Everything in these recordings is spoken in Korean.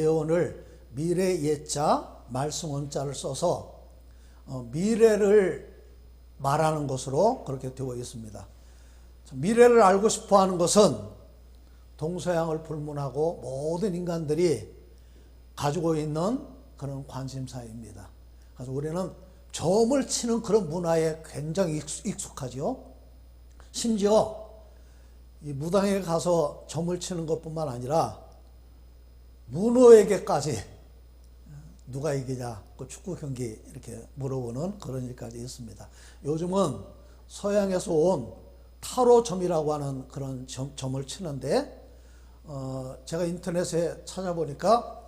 예언을 미래 예자, 말씀 원자를 써서 미래를 말하는 것으로 그렇게 되어 있습니다. 미래를 알고 싶어 하는 것은 동서양을 불문하고 모든 인간들이 가지고 있는 그런 관심사입니다. 그래서 우리는 점을 치는 그런 문화에 굉장히 익숙하죠. 심지어 이 무당에 가서 점을 치는 것뿐만 아니라 문어에게까지 누가 이기냐, 그 축구 경기 이렇게 물어보는 그런 일까지 있습니다. 요즘은 서양에서 온 타로점이라고 하는 그런 점을 치는데 제가 인터넷에 찾아보니까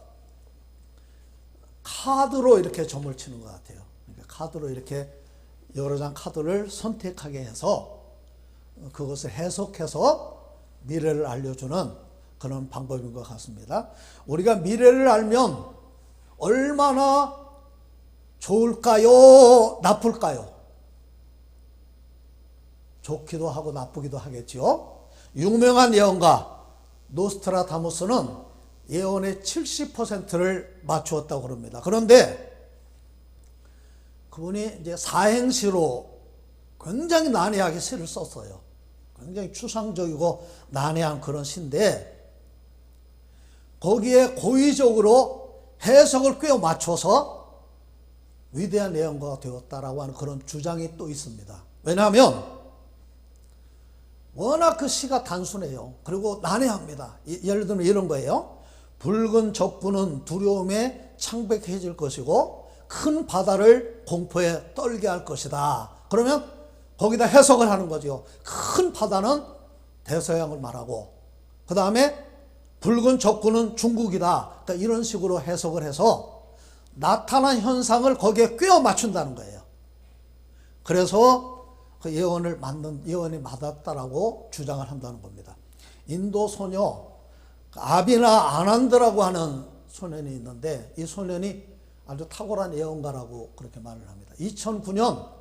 카드로 이렇게 점을 치는 것 같아요. 그러니까 카드로 이렇게 여러 장 카드를 선택하게 해서 그것을 해석해서 미래를 알려주는 그런 방법인 것 같습니다. 우리가 미래를 알면 얼마나 좋을까요? 나쁠까요? 좋기도 하고 나쁘기도 하겠지요. 유명한 예언가 노스트라다무스는 예언의 70%를 맞추었다고 그럽니다. 그런데 그분이 이제 사행시로 굉장히 난해하게 시를 썼어요. 굉장히 추상적이고 난해한 그런 시인데 거기에 고의적으로 해석을 꿰어 맞춰서 위대한 예언가가 되었다라고 하는 그런 주장이 또 있습니다. 왜냐하면 워낙 그 시가 단순해요. 그리고 난해합니다. 예를 들면 이런 거예요. 붉은 적군은 두려움에 창백해질 것이고 큰 바다를 공포에 떨게 할 것이다. 그러면 거기다 해석을 하는 거죠. 큰 바다는 대서양을 말하고 그 다음에 붉은 적군은 중국이다. 그러니까 이런 식으로 해석을 해서 나타난 현상을 거기에 꿰어 맞춘다는 거예요. 그래서 그 예언이 맞았다라고 주장을 한다는 겁니다. 인도 소녀 아비나 아난드라고 하는 소년이 있는데 이 소년이 아주 탁월한 예언가라고 그렇게 말을 합니다. 2019년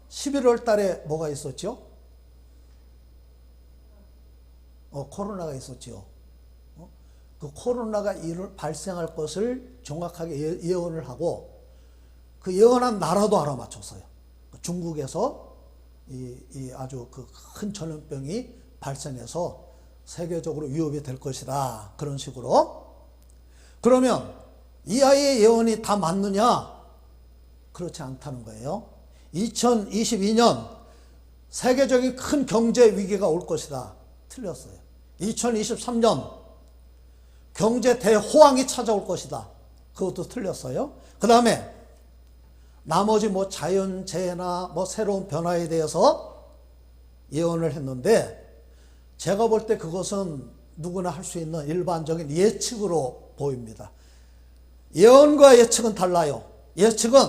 11월 달에 뭐가 있었죠? 코로나가 있었죠. 그 코로나가 발생할 것을 정확하게 예언을 하고 그 예언한 나라도 알아맞혔어요. 중국에서 아주 그 큰 전염병이 발생해서 세계적으로 위협이 될 것이다. 그런 식으로. 그러면 이 아이의 예언이 다 맞느냐? 그렇지 않다는 거예요. 2022년 세계적인 큰 경제 위기가 올 것이다. 틀렸어요. 2023년 경제 대호황이 찾아올 것이다. 그것도 틀렸어요. 그 다음에 나머지 뭐 자연재해나 뭐 새로운 변화에 대해서 예언을 했는데 제가 볼 때 그것은 누구나 할 수 있는 일반적인 예측으로 보입니다. 예언과 예측은 달라요. 예측은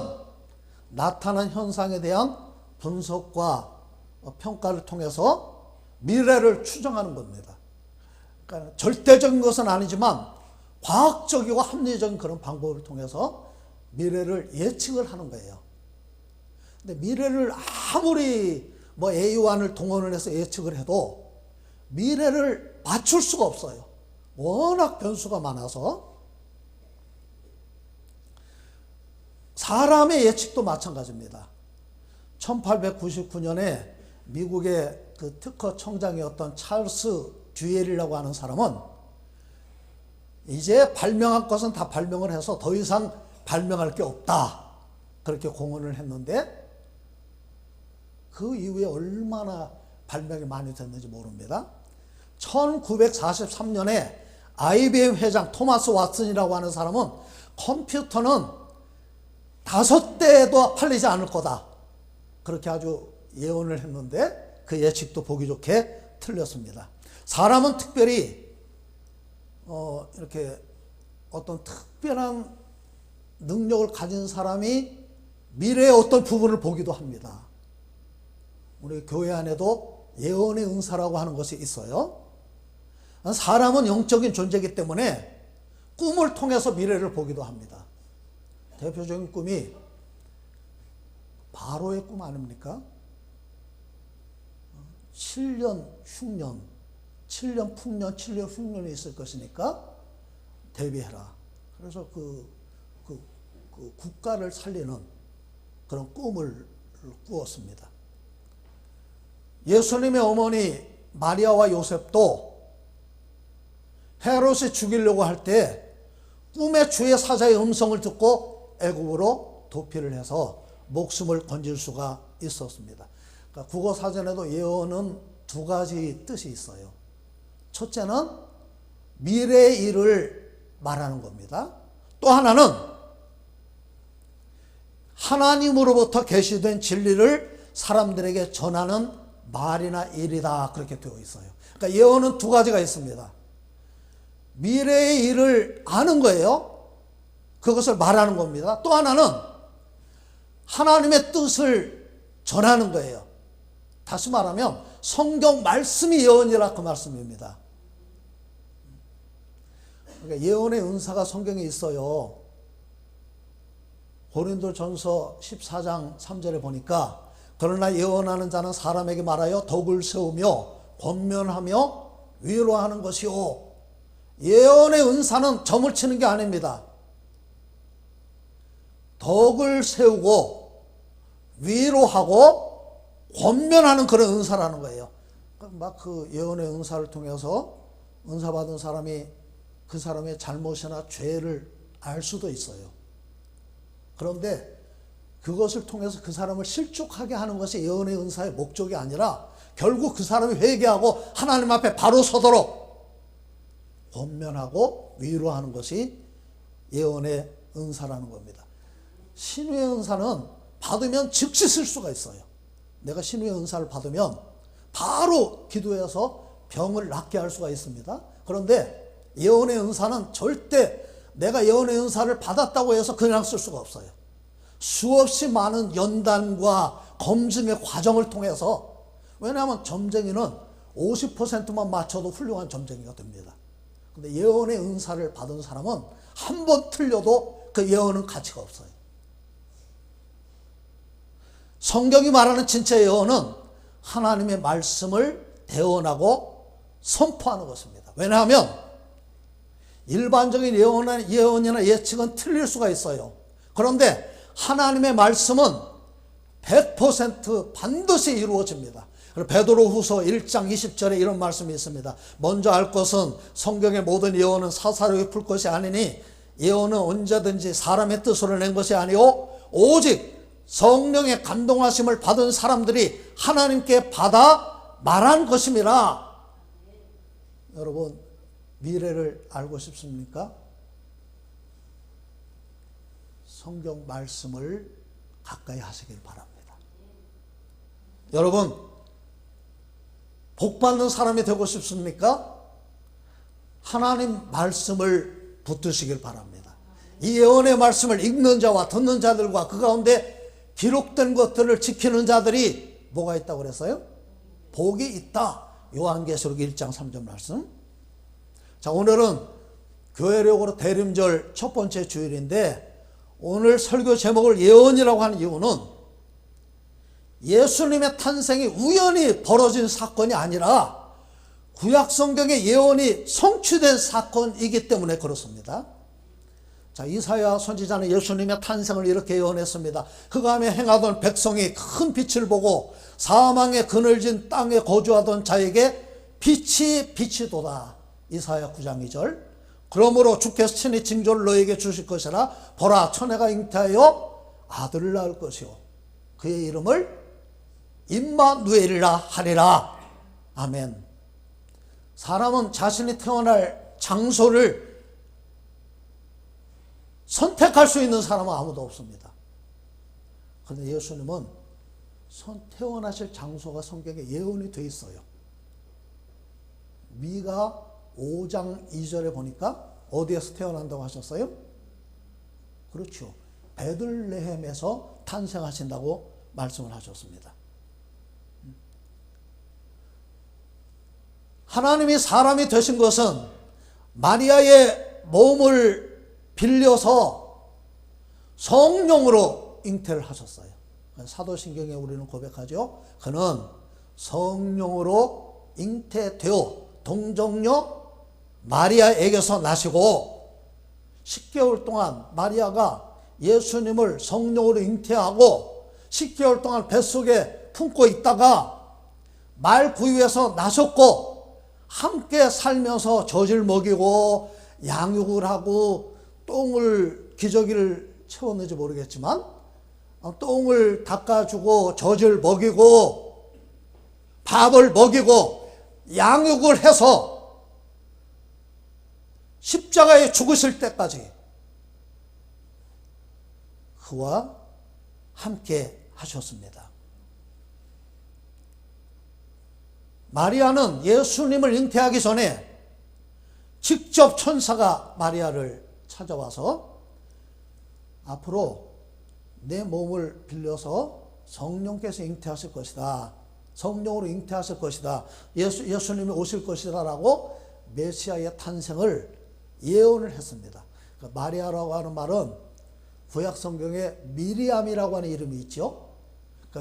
나타난 현상에 대한 분석과 평가를 통해서 미래를 추정하는 겁니다. 그러니까 절대적인 것은 아니지만 과학적이고 합리적인 그런 방법을 통해서 미래를 예측을 하는 거예요. 근데 미래를 아무리 뭐 A1을 동원을 해서 예측을 해도 미래를 맞출 수가 없어요. 워낙 변수가 많아서. 사람의 예측도 마찬가지입니다. 1899년에 미국의 그 특허 청장이었던 찰스 듀엘이라고 하는 사람은 이제 발명한 것은 다 발명을 해서 더 이상 발명할 게 없다. 그렇게 공언을 했는데 그 이후에 얼마나 발명이 많이 됐는지 모릅니다. 1943년에 IBM 회장 토마스 왓슨이라고 하는 사람은 컴퓨터는 5대도 팔리지 않을 거다. 그렇게 아주 예언을 했는데 그 예측도 보기 좋게 틀렸습니다. 사람은 특별히 이렇게 어떤 특별한 능력을 가진 사람이 미래의 어떤 부분을 보기도 합니다. 우리 교회 안에도 예언의 은사라고 하는 것이 있어요. 사람은 영적인 존재이기 때문에 꿈을 통해서 미래를 보기도 합니다. 대표적인 꿈이 바로의 꿈 아닙니까? 7년, 흉년, 7년 풍년, 7년 흉년이 있을 것이니까 대비해라. 그래서 그 국가를 살리는 그런 꿈을 꾸었습니다. 예수님의 어머니 마리아와 요셉도 헤롯이 죽이려고 할 때 꿈에 주의 사자의 음성을 듣고 애굽으로 도피를 해서 목숨을 건질 수가 있었습니다. 그러니까 국어 사전에도 예언은 두 가지 뜻이 있어요. 첫째는 미래의 일을 말하는 겁니다. 또 하나는 하나님으로부터 계시된 진리를 사람들에게 전하는 말이나 일이다. 그렇게 되어 있어요. 그러니까 예언은 두 가지가 있습니다. 미래의 일을 아는 거예요. 그것을 말하는 겁니다. 또 하나는 하나님의 뜻을 전하는 거예요. 다시 말하면 성경 말씀이 예언이라 그 말씀입니다. 그러니까 예언의 은사가 성경에 있어요. 고린도전서 14장 3절에 보니까 그러나 예언하는 자는 사람에게 말하여 덕을 세우며 권면하며 위로하는 것이요. 예언의 은사는 점을 치는 게 아닙니다. 덕을 세우고 위로하고 권면하는 그런 은사라는 거예요. 막 그 예언의 은사를 통해서 은사받은 사람이 그 사람의 잘못이나 죄를 알 수도 있어요. 그런데 그것을 통해서 그 사람을 실족하게 하는 것이 예언의 은사의 목적이 아니라 결국 그 사람이 회개하고 하나님 앞에 바로 서도록 권면하고 위로하는 것이 예언의 은사라는 겁니다. 신유의 은사는 받으면 즉시 쓸 수가 있어요. 내가 신유의 은사를 받으면 바로 기도해서 병을 낫게 할 수가 있습니다. 그런데 예언의 은사는 절대 내가 예언의 은사를 받았다고 해서 그냥 쓸 수가 없어요. 수없이 많은 연단과 검증의 과정을 통해서, 왜냐하면 점쟁이는 50%만 맞춰도 훌륭한 점쟁이가 됩니다. 근데 예언의 은사를 받은 사람은 한 번 틀려도 그 예언은 가치가 없어요. 성경이 말하는 진짜 예언은 하나님의 말씀을 대언하고 선포하는 것입니다. 왜냐하면 일반적인 예언이나 예측은 틀릴 수가 있어요. 그런데 하나님의 말씀은 100% 반드시 이루어집니다. 베드로후서 1장 20절에 이런 말씀이 있습니다. 먼저 알 것은 성경의 모든 예언은 사사로이 풀 것이 아니니 예언은 언제든지 사람의 뜻으로 낸 것이 아니오 오직 성령의 감동하심을 받은 사람들이 하나님께 받아 말한 것임이라. 여러분, 미래를 알고 싶습니까? 성경 말씀을 가까이 하시길 바랍니다. 여러분, 복받는 사람이 되고 싶습니까? 하나님 말씀을 붙드시길 바랍니다. 이 예언의 말씀을 읽는 자와 듣는 자들과 그 가운데 기록된 것들을 지키는 자들이 뭐가 있다고 그랬어요? 복이 있다. 요한계시록 1장 3절 말씀. 자, 오늘은 교회력으로 대림절 첫 번째 주일인데 오늘 설교 제목을 예언이라고 하는 이유는 예수님의 탄생이 우연히 벌어진 사건이 아니라 구약성경의 예언이 성취된 사건이기 때문에 그렇습니다. 자, 이사야 선지자는 예수님의 탄생을 이렇게 예언했습니다. 흑암에 행하던 백성이 큰 빛을 보고 사망의 그늘진 땅에 거주하던 자에게 빛이 비치도다. 이사야 9장 2절. 그러므로 주께서 친히 징조를 너에게 주실 것이라. 보라, 처녀가 잉태하여 아들을 낳을 것이요 그의 이름을 임마누엘이라 하리라. 아멘. 사람은 자신이 태어날 장소를 선택할 수 있는 사람은 아무도 없습니다. 그런데 예수님은 태어나실 장소가 성경에 예언이 되어 있어요. 미가 5장 2절에 보니까 어디에서 태어난다고 하셨어요? 그렇죠. 베들레헴에서 탄생하신다고 말씀을 하셨습니다. 하나님이 사람이 되신 것은 마리아의 몸을 빌려서 성령으로 잉태를 하셨어요. 사도신경에 우리는 고백하죠. 그는 성령으로 잉태되어 동정녀 마리아에게서 나시고 10개월 동안 마리아가 예수님을 성령으로 잉태하고 10개월 동안 뱃속에 품고 있다가 말 구유에서 나셨고 함께 살면서 젖을 먹이고 양육을 하고 똥을 기저귀를 채웠는지 모르겠지만 똥을 닦아주고 젖을 먹이고 밥을 먹이고 양육을 해서 십자가에 죽으실 때까지 그와 함께 하셨습니다. 마리아는 예수님을 잉태하기 전에 직접 천사가 마리아를 찾아와서 앞으로 내 몸을 빌려서 성령께서 잉태하실 것이다. 성령으로 잉태하실 것이다. 예수님이 오실 것이다 라고 메시아의 탄생을 예언을 했습니다. 마리아라고 하는 말은 구약 성경에 미리암이라고 하는 이름이 있죠.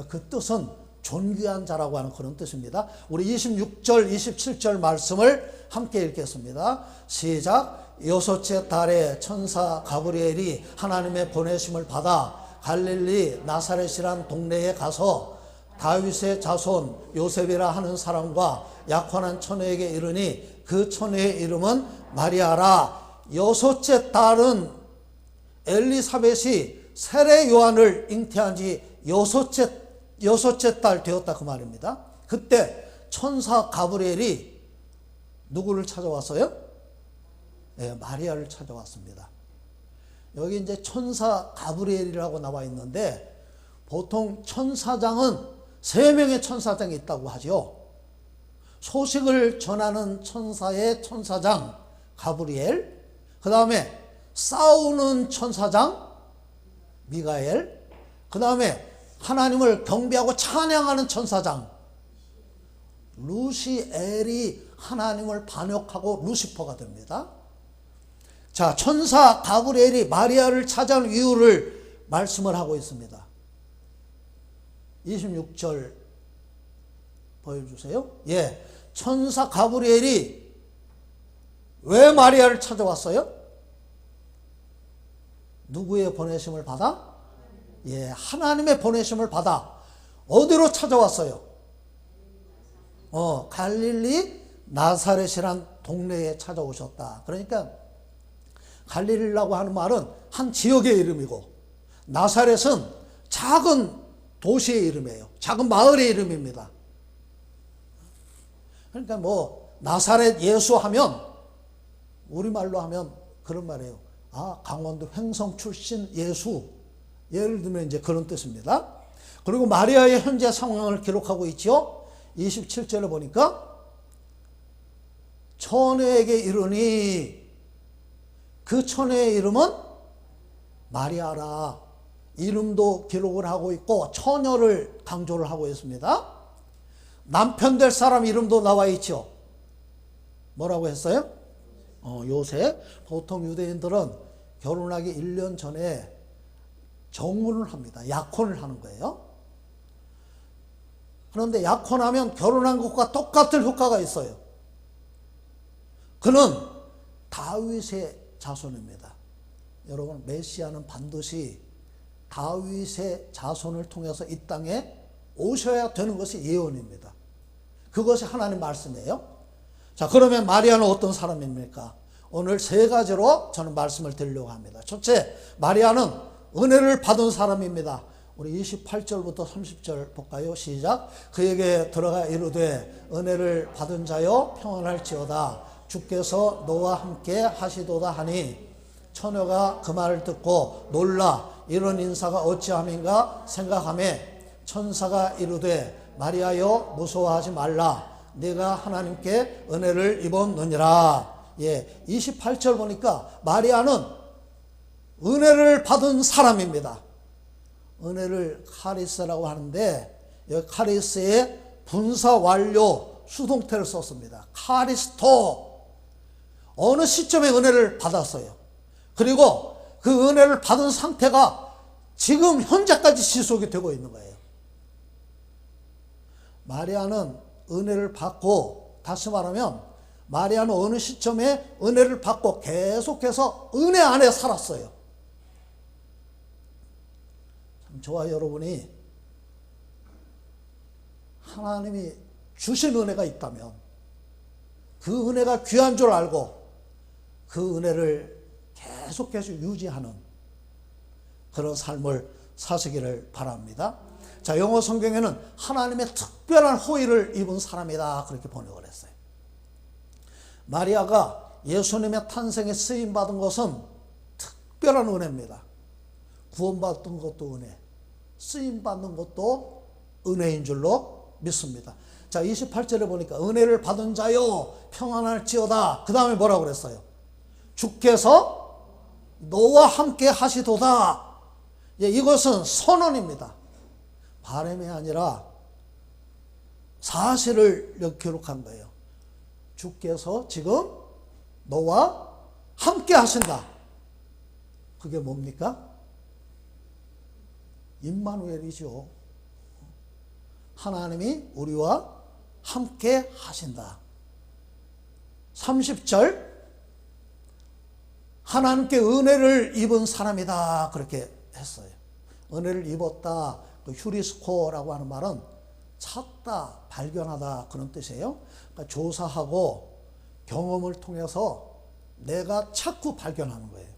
그 뜻은 존귀한 자라고 하는 그런 뜻입니다. 우리 26절, 27절 말씀을 함께 읽겠습니다. 시작. 여섯째 달에 천사 가브리엘이 하나님의 보내심을 받아 갈릴리 나사렛이란 동네에 가서 다윗의 자손 요셉이라 하는 사람과 약혼한 처녀에게 이르니 그 처녀의 이름은 마리아라. 여섯째 달은 엘리사벳이 세례 요한을 잉태한 지 여섯째 달 되었다 그 말입니다. 그때 천사 가브리엘이 누구를 찾아왔어요? 네, 마리아를 찾아왔습니다. 여기 이제 천사 가브리엘이라고 나와 있는데 보통 천사장은 3명의 천사장이 있다고 하죠. 소식을 전하는 천사의 천사장 가브리엘, 그 다음에 싸우는 천사장 미가엘, 그 다음에 하나님을 경배하고 찬양하는 천사장 루시엘이 하나님을 반역하고 루시퍼가 됩니다. 자, 천사 가브리엘이 마리아를 찾아온 이유를 말씀을 하고 있습니다. 26절 보여주세요. 예, 천사 가브리엘이 왜 마리아를 찾아왔어요? 누구의 보내심을 받아? 예, 하나님의 보내심을 받아 어디로 찾아왔어요? 갈릴리 나사렛이란 동네에 찾아오셨다. 그러니까 갈릴리라고 하는 말은 한 지역의 이름이고 나사렛은 작은 도시의 이름이에요. 작은 마을의 이름입니다. 그러니까 뭐 나사렛 예수 하면 우리말로 하면 그런 말이에요. 아, 강원도 횡성 출신 예수. 예를 들면 이제 그런 뜻입니다. 그리고 마리아의 현재 상황을 기록하고 있죠. 27절에 보니까 처녀에게 이르니 그 처녀의 이름은 마리아라. 이름도 기록을 하고 있고 처녀를 강조를 하고 있습니다. 남편 될 사람 이름도 나와 있죠. 뭐라고 했어요? 요셉. 보통 유대인들은 결혼하기 1년 전에 정혼을 합니다. 약혼을 하는 거예요. 그런데 약혼하면 결혼한 것과 똑같은 효과가 있어요. 그는 다윗의 자손입니다. 여러분, 메시아는 반드시 다윗의 자손을 통해서 이 땅에 오셔야 되는 것이 예언입니다. 그것이 하나님 말씀이에요. 자, 그러면 마리아는 어떤 사람입니까? 오늘 3가지로 저는 말씀을 드리려고 합니다. 첫째, 마리아는 은혜를 받은 사람입니다. 우리 28절부터 30절 볼까요? 시작. 그에게 들어가 이르되 은혜를 받은 자여 평안할지어다. 주께서 너와 함께 하시도다 하니 처녀가 그 말을 듣고 놀라 이런 인사가 어찌함인가 생각하매 천사가 이르되 마리아여 무서워하지 말라. 네가 하나님께 은혜를 입었느니라. 예, 28절 보니까 마리아는 은혜를 받은 사람입니다. 은혜를 카리스라고 하는데 여기 카리스의 분사 완료 수동태를 썼습니다. 카리스토. 어느 시점에 은혜를 받았어요. 그리고 그 은혜를 받은 상태가 지금 현재까지 지속이 되고 있는 거예요. 마리아는 은혜를 받고 다시 말하면 마리아는 어느 시점에 은혜를 받고 계속해서 은혜 안에 살았어요. 참 저와 여러분이 하나님이 주신 은혜가 있다면 그 은혜가 귀한 줄 알고 그 은혜를 계속해서 유지하는 그런 삶을 사시기를 바랍니다. 자, 영어 성경에는 하나님의 특별한 호의를 입은 사람이다 그렇게 번역을 했어요. 마리아가 예수님의 탄생에 쓰임받은 것은 특별한 은혜입니다. 구원받은 것도 은혜, 쓰임받는 것도 은혜인 줄로 믿습니다. 자, 28절에 보니까 은혜를 받은 자여 평안할지어다. 그 다음에 뭐라고 그랬어요? 주께서 너와 함께 하시도다. 예, 이것은 선언입니다. 바람이 아니라 사실을 여기 기록한 거예요. 주께서 지금 너와 함께 하신다. 그게 뭡니까? 임마누엘이죠. 하나님이 우리와 함께 하신다. 30절 하나님께 은혜를 입은 사람이다 그렇게 했어요. 은혜를 입었다. 그 휴리스코라고 하는 말은 찾다, 발견하다 그런 뜻이에요. 그러니까 조사하고 경험을 통해서 내가 찾고 발견하는 거예요.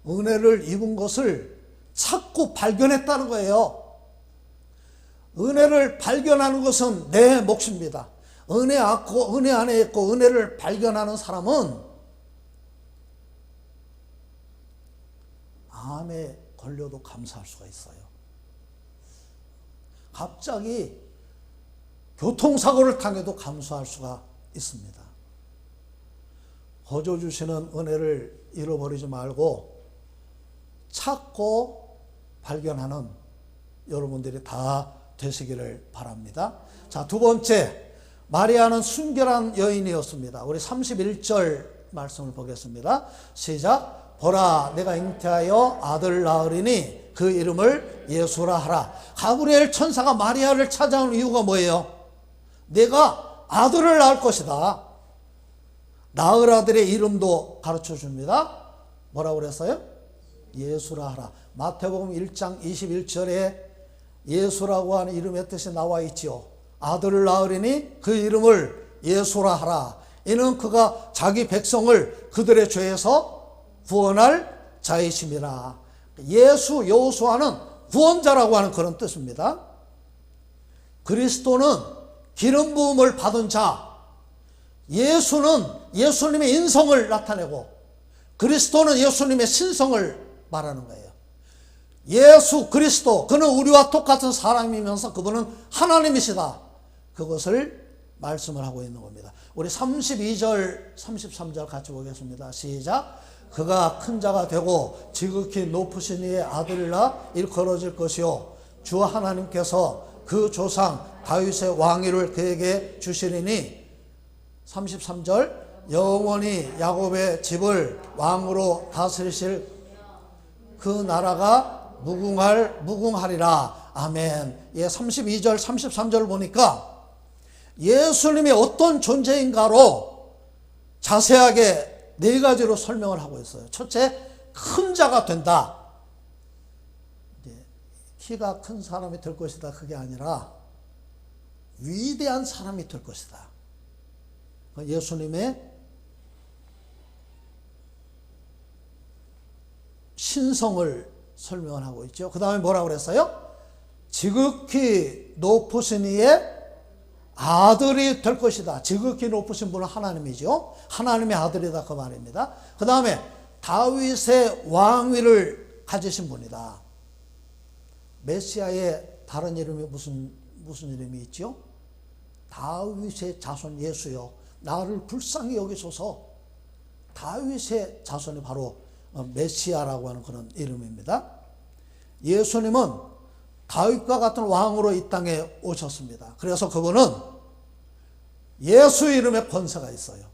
은혜를 입은 것을 찾고 발견했다는 거예요. 은혜를 발견하는 것은 내 몫입니다. 은혜 안에 있고 은혜를 발견하는 사람은 암에 걸려도 감사할 수가 있어요. 갑자기 교통사고를 당해도 감사할 수가 있습니다. 거저 주시는 은혜를 잃어버리지 말고 찾고 발견하는 여러분들이 다 되시기를 바랍니다. 자, 두 번째, 마리아는 순결한 여인이었습니다. 우리 31절 말씀을 보겠습니다. 시작. 보라, 내가 잉태하여 아들 낳으리니 그 이름을 예수라 하라. 가브리엘 천사가 마리아를 찾아온 이유가 뭐예요? 내가 아들을 낳을 것이다. 낳을 아들의 이름도 가르쳐 줍니다. 뭐라고 그랬어요? 예수라 하라. 마태복음 1장 21절에 예수라고 하는 이름의 뜻이 나와 있지요. 아들을 낳으리니 그 이름을 예수라 하라. 이는 그가 자기 백성을 그들의 죄에서 구원할 자이심이라. 예수, 여호수아는 구원자라고 하는 그런 뜻입니다. 그리스도는 기름 부음을 받은 자, 예수는 예수님의 인성을 나타내고 그리스도는 예수님의 신성을 말하는 거예요. 예수 그리스도, 그는 우리와 똑같은 사람이면서 그분은 하나님이시다. 그것을 말씀을 하고 있는 겁니다. 우리 32절, 33절 같이 보겠습니다. 시작. 그가 큰 자가 되고 지극히 높으신 이의 아들을 낳아 일컬어질 것이요 주 하나님께서 그 조상 다윗의 왕위를 그에게 주시리니 33절 영원히 야곱의 집을 왕으로 다스리실 그 나라가 무궁하리라. 아멘. 예, 32절 33절을 보니까 예수님이 어떤 존재인가로 자세하게 네 가지로 설명을 하고 있어요. 첫째, 큰 자가 된다. 키가 큰 사람이 될 것이다. 그게 아니라 위대한 사람이 될 것이다. 예수님의 신성을 설명을 하고 있죠. 그 다음에 뭐라고 그랬어요? 지극히 높으신 이의 아들이 될 것이다. 지극히 높으신 분은 하나님이죠. 하나님의 아들이다 그 말입니다. 그 다음에 다윗의 왕위를 가지신 분이다. 메시아의 다른 이름이 무슨 이름이 있죠? 다윗의 자손 예수요. 나를 불쌍히 여기소서. 다윗의 자손이 바로 메시아라고 하는 그런 이름입니다. 예수님은 다윗과 같은 왕으로 이 땅에 오셨습니다. 그래서 그분은 예수 이름의 권세가 있어요.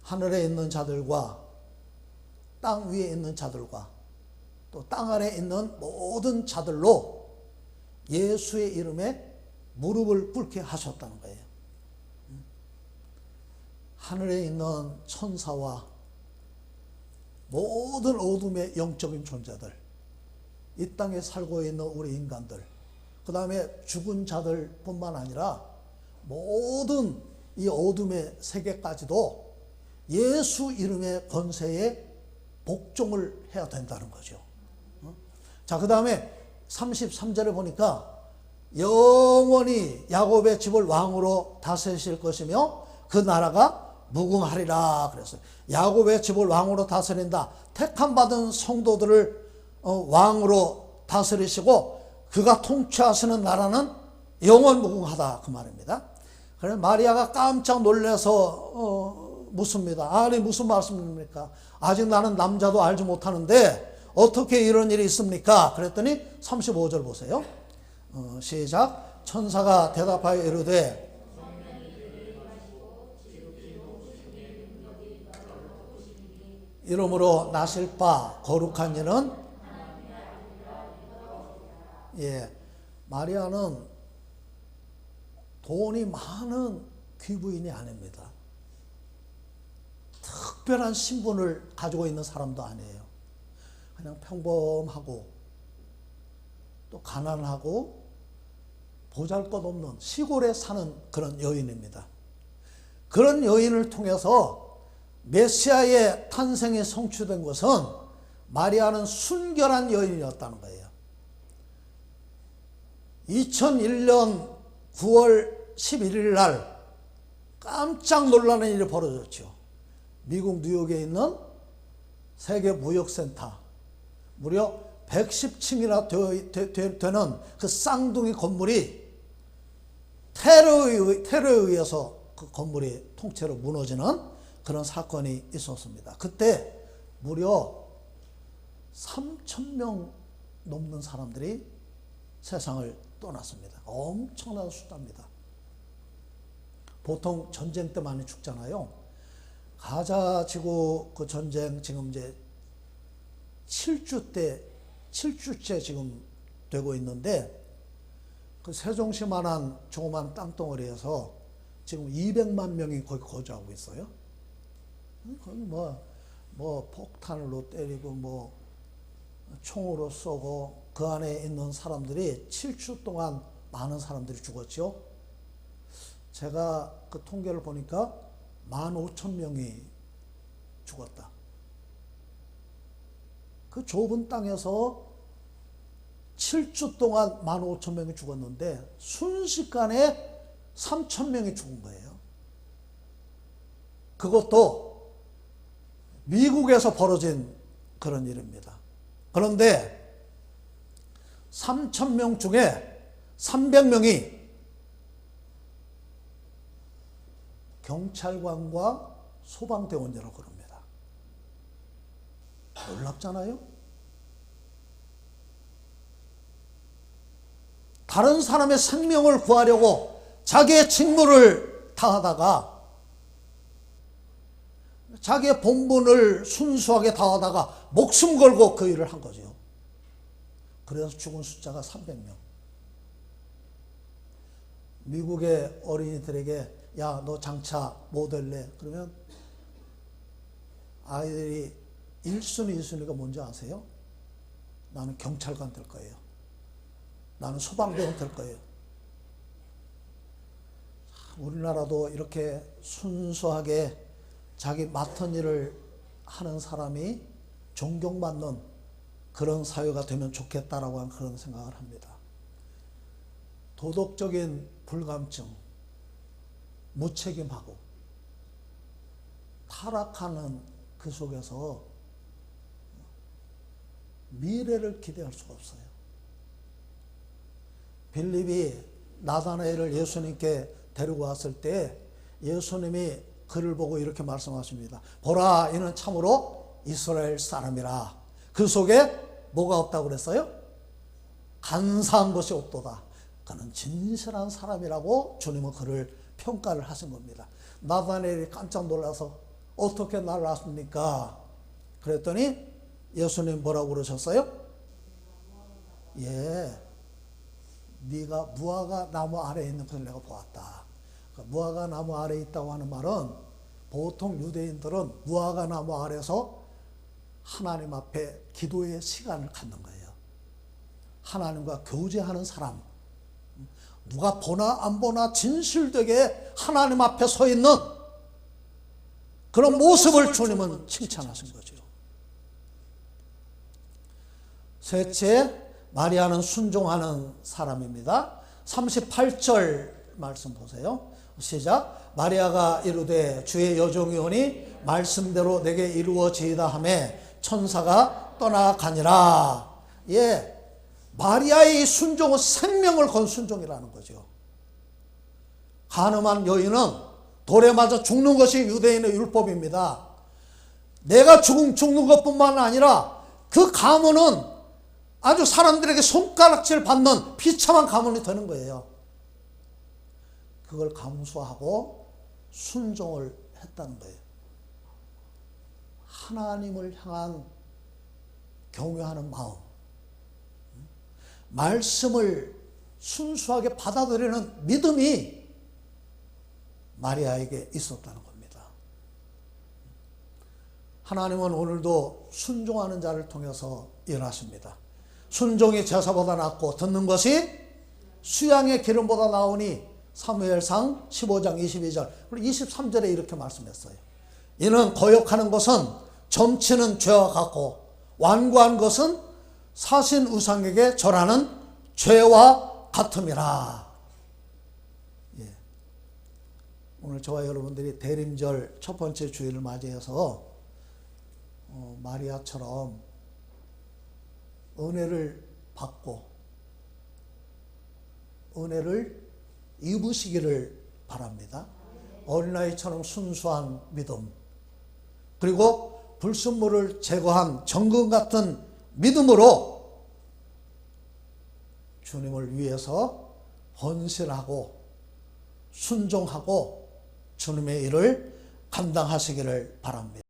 하늘에 있는 자들과 땅 위에 있는 자들과 또 땅 아래에 있는 모든 자들로 예수의 이름에 무릎을 꿇게 하셨다는 거예요. 하늘에 있는 천사와 모든 어둠의 영적인 존재들, 이 땅에 살고 있는 우리 인간들, 그 다음에 죽은 자들 뿐만 아니라 모든 이 어둠의 세계까지도 예수 이름의 권세에 복종을 해야 된다는 거죠. 자, 그 다음에 33절에 보니까 영원히 야곱의 집을 왕으로 다스리실 것이며 그 나라가 무궁하리라 그랬어요. 야곱의 집을 왕으로 다스린다. 택함 받은 성도들을 왕으로 다스리시고 그가 통치하시는 나라는 영원 무궁하다 그 말입니다. 그래서 마리아가 깜짝 놀라서 묻습니다. 아니 무슨 말씀입니까? 아직 나는 남자도 알지 못하는데 어떻게 이런 일이 있습니까? 그랬더니 35절 보세요. 시작. 천사가 대답하여 이르되 이름으로 나실 바 거룩한 이는 마리아는 돈이 많은 귀부인이 아닙니다. 특별한 신분을 가지고 있는 사람도 아니에요. 그냥 평범하고 또 가난하고 보잘것없는 시골에 사는 그런 여인입니다. 그런 여인을 통해서 메시아의 탄생이 성취된 것은 마리아는 순결한 여인이었다는 거예요. 2001년 9월 11일 날 깜짝 놀라는 일이 벌어졌죠. 미국 뉴욕에 있는 세계무역센터, 무려 110층이나 되는 그 쌍둥이 건물이 테러에 의해서 그 건물이 통째로 무너지는 그런 사건이 있었습니다. 그때 무려 3,000명 넘는 사람들이 세상을 떠났습니다. 엄청난 숫자입니다. 보통 전쟁 때 많이 죽잖아요. 가자 지구 그 전쟁 지금 이제 7주째 지금 되고 있는데 그 세종시만한 조그만 땅덩어리에서 지금 200만 명이 거기 거주하고 있어요. 거기 뭐 폭탄으로 때리고 뭐 총으로 쏘고 그 안에 있는 사람들이 7주 동안 많은 사람들이 죽었죠. 제가 그 통계를 보니까 15,000명이 죽었다. 그 좁은 땅에서 7주 동안 15,000명이 죽었는데 순식간에 3,000명이 죽은 거예요. 그것도 미국에서 벌어진 그런 일입니다. 그런데 3,000명 중에 300명이 경찰관과 소방대원이라고 그럽니다. 놀랍잖아요? 다른 사람의 생명을 구하려고 자기의 직무를 다하다가 자기의 본분을 순수하게 다하다가 목숨 걸고 그 일을 한 거죠. 그래서 죽은 숫자가 300명. 미국의 어린이들에게 야, 너 장차 뭐 될래? 그러면 아이들이 1순위, 2순위가 뭔지 아세요? 나는 경찰관 될 거예요. 나는 소방대원 될 거예요. 우리나라도 이렇게 순수하게 자기 맡은 일을 하는 사람이 존경받는 그런 사회가 되면 좋겠다라고 하는 그런 생각을 합니다. 도덕적인 불감증, 무책임하고 타락하는 그 속에서 미래를 기대할 수가 없어요. 빌립이 나다나엘을 예수님께 데리고 왔을 때 예수님이 그를 보고 이렇게 말씀하십니다. 보라, 이는 참으로 이스라엘 사람이라. 그 속에 뭐가 없다고 그랬어요? 간사한 것이 없도다. 그는 진실한 사람이라고 주님은 그를 평가를 하신 겁니다. 나다나엘이 깜짝 놀라서 어떻게 나를 아십니까? 그랬더니 예수님 뭐라고 그러셨어요? 네가 무화과 나무 아래에 있는 것을 내가 보았다. 무화과 나무 아래에 있다고 하는 말은 보통 유대인들은 무화과 나무 아래서 하나님 앞에 기도의 시간을 갖는 거예요. 하나님과 교제하는 사람, 누가 보나 안 보나 진실되게 하나님 앞에 서 있는 그런 모습을 주님은 칭찬하신 거죠. 셋째, 마리아는 순종하는 사람입니다. 38절 말씀 보세요. 시작. 마리아가 이르되 주의 여종이 오니 말씀대로 내게 이루어지이다 하매 천사가 떠나가니라. 예, 마리아의 순종은 생명을 건 순종이라는 거죠. 간음한 여인은 돌에 맞아 죽는 것이 유대인의 율법입니다. 내가 죽는 것뿐만 아니라 그 가문은 아주 사람들에게 손가락질 받는 비참한 가문이 되는 거예요. 그걸 감수하고 순종을 했다는 거예요. 하나님을 향한 경외하는 마음, 말씀을 순수하게 받아들이는 믿음이 마리아에게 있었다는 겁니다. 하나님은 오늘도 순종하는 자를 통해서 일하십니다. 순종이 제사보다 낫고 듣는 것이 수양의 기름보다 나으니 사무엘상 15장 22절 그리고 23절에 이렇게 말씀했어요. 이는 거역하는 것은 점치는 죄와 같고 완고한 것은 사신 우상에게 절하는 죄와 같음이라. 예. 오늘 저와 여러분들이 대림절 첫 번째 주일을 맞이해서 마리아처럼 은혜를 받고 은혜를 입으시기를 바랍니다. 어린아이처럼 순수한 믿음, 그리고 불순물을 제거한 정금 같은 믿음으로 주님을 위해서 헌신하고 순종하고 주님의 일을 감당하시기를 바랍니다.